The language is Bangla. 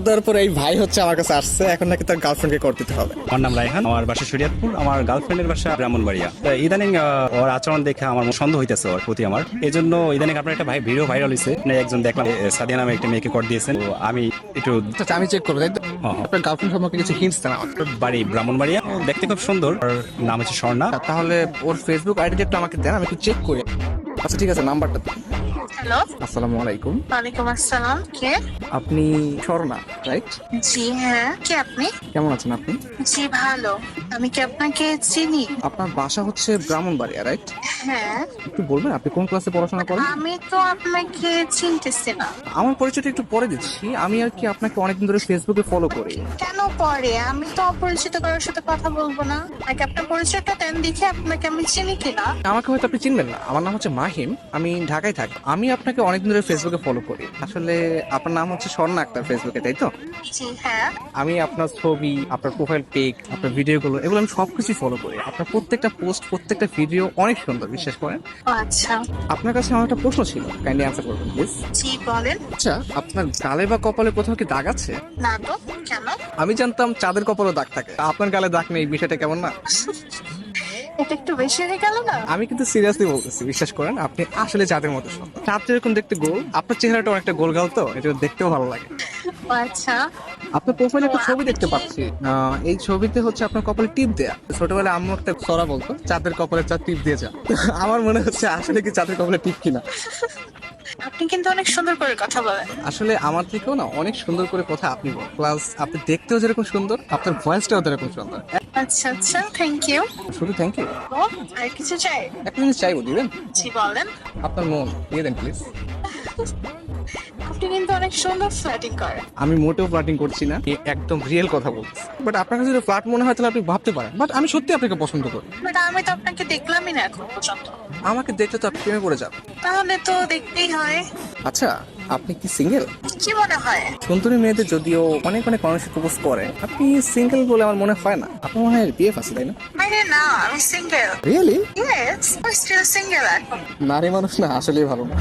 দেওয়ার পরে এই ভাই হচ্ছে আমার কাছে আসছে, এখন নাকি তার গার্লফ্রেন্ডকে কর দিতে হবে। আমার নাম রায়হান, আমার বাসা শরীয়তপুর, আমার গার্লফ্রেন্ডের বাসা ব্রাহ্মণবাড়িয়া। ইদানিং ওর আচরণ দেখে আমার সন্দেহ হইতেছে ওর প্রতি আমার, এই জন্য ইদানিং আপনার একটা ভিডিও ভাইরাল হয়েছে, একজন দেখলাম সাদিয়া নামে একটা মেয়েকে কর দিয়েছেন। তো আমি একটু আচ্ছা, আমি চেক করবো, তাই তো? হ্যাঁ। আপনার গার্লফ্রেন্ড সম্পর্কে কিছু হিন্টস দেন আমাকে। বাড়ি ব্রাহ্মণবাড়িয়া, ও দেখতে খুব সুন্দর, ওর নাম হচ্ছে স্বর্ণা। তাহলে ওর ফেসবুক আইডিটা একটু আমাকে দেন, আমি একটু চেক করি। আচ্ছা ঠিক আছে, নাম্বারটা দিন। হ্যালো, আসসালামু আলাইকুম। ওয়ালাইকুম আসসালাম। কে? আপনি স্বর্ণা, রাইট? জি হ্যাঁ, কে আপনি? কেমন আছেন আপনি? জি ভালো। আমি কি আপনাকে চিনি? আপনার বাসা হচ্ছে ব্রাহ্মণবাড়িয়া, রাইট? হ্যাঁ, একটু বলবেন আপনি কোন ক্লাসে পড়াশোনা করেন? আমি তো আপনাকে চিনতেছি না। আমার পরিচয়টা একটু পরে দিচ্ছি। আমি আর কি আপনাকে অনেকদিন ধরে ফেসবুকে ফলো করি। কেন পরে? আমি তো অপরিচিত কারোর সাথে কথা বলবো না। আগে আপনার পরিচয়টা দেন, দেখে আপনাকে আমি চিনি কিনা। আমাকে হয়তো আপনি চিনবেন না, আমার নাম হচ্ছে মাহিম, আমি ঢাকায় থাকি। আমি আপনাকে অনেকদিন ধরে ফেসবুকে ফলো করি। আসলে আপনার নাম হচ্ছে স্বর্ণা আক্তার ফেসবুকে, তাই তো? জি হ্যাঁ। আমি আপনার ছবি, আপনার প্রোফাইল পিক, আপনার ভিডিওগুলো, এগুলো আমি সবকিছু ফলো করি। আপনার প্রত্যেকটা পোস্ট, প্রত্যেকটা ভিডিও অনেক সুন্দর, বিশ্বাস করেন। ও আচ্ছা, আপনার কাছে আমার একটা প্রশ্ন ছিল, কাইন্ডলি অ্যান্সার করবেন প্লিজ। জি বলেন। আচ্ছা, আপনার গালে বা কপালে কোথাও কি দাগ আছে? না তো, কেন? আমি জানতাম চাঁদের কপালে দাগ থাকে, আপনার গালে দাগ নেই, বিষয়টা কেমন না? এটা একটু বেশি হয়ে গেল না? আমি কিন্তু সিরিয়াসলি বলতেছি, বিশ্বাস করেন, আপনি আসলে চাঁদের মতো সুন্দর। চাঁদ যেরকম দেখতে গোল, আপনার চেহারাটা অনেকটা গোল গাল, তো এটা দেখতেও ভালো লাগে। ও আচ্ছা, আপনার প্রোফাইলে একটা ছবি দেখতে পাচ্ছি, এই ছবিতে হচ্ছে আপনার কপালে টিপ দেয়া। ছোটবেলায় আম্মু একটা সরা বলতো, চাঁদের কপালে চাঁদ টিপ দিয়ে যা। আমার মনে হচ্ছে আসলে কি চাঁদের কপালে টিপ কিনা। আপনি কিন্তু অনেক সুন্দর করে কথা বলেন। আসলে আমার থেকেও না অনেক সুন্দর করে কথা আপনি বলেন, প্লাস আপনি দেখতেও যেরকম সুন্দর, আপনার ভয়েসটাও যেরকম সুন্দর। আচ্ছা আচ্ছা, থ্যাংক ইউ। শুধু থ্যাংক ইউ। ও, আর কিছু চাই? এক মিনিট চাইবো, দিবেন? জি বলেন। আপনার মন দিয়ে দেন প্লিজ। আপনি কিন্তু অনেক সুন্দর ফ্ল্যাটিং করেন। আমি মোটেও ফ্লার্টিং করছি না, একদম রিয়েল কথা বলছি। বাট আপনার কাছে যদি ফ্লার্ট মনে হয় তাহলে আপনি ভাবতে পারেন, বাট আমি সত্যি আপনাকে পছন্দ করি। বাট আমি তো আপনাকে দেখলামই না এখন পর্যন্ত। আমাকে দেখলে তো আপনি প্রেমে পড়ে যাবেন। তাহলে তো দেখতেই হয়। আচ্ছা, আপনি কি সিঙ্গেল? কি মনে হয়? সুন্দরী মেয়েদের যদিও অনেক অনেক মানুষ প্রপোজ করে, আপনি সিঙ্গেল বলে আমার মনে হয় না। আপনার মনে হয় বিয়ে আছে, তাই না? আরে না, আমি সিঙ্গেল। রিয়েলি? ইয়েস, আমি স্টিল সিঙ্গেল এখন। নারী মানুষ না আসলেই ভালো না।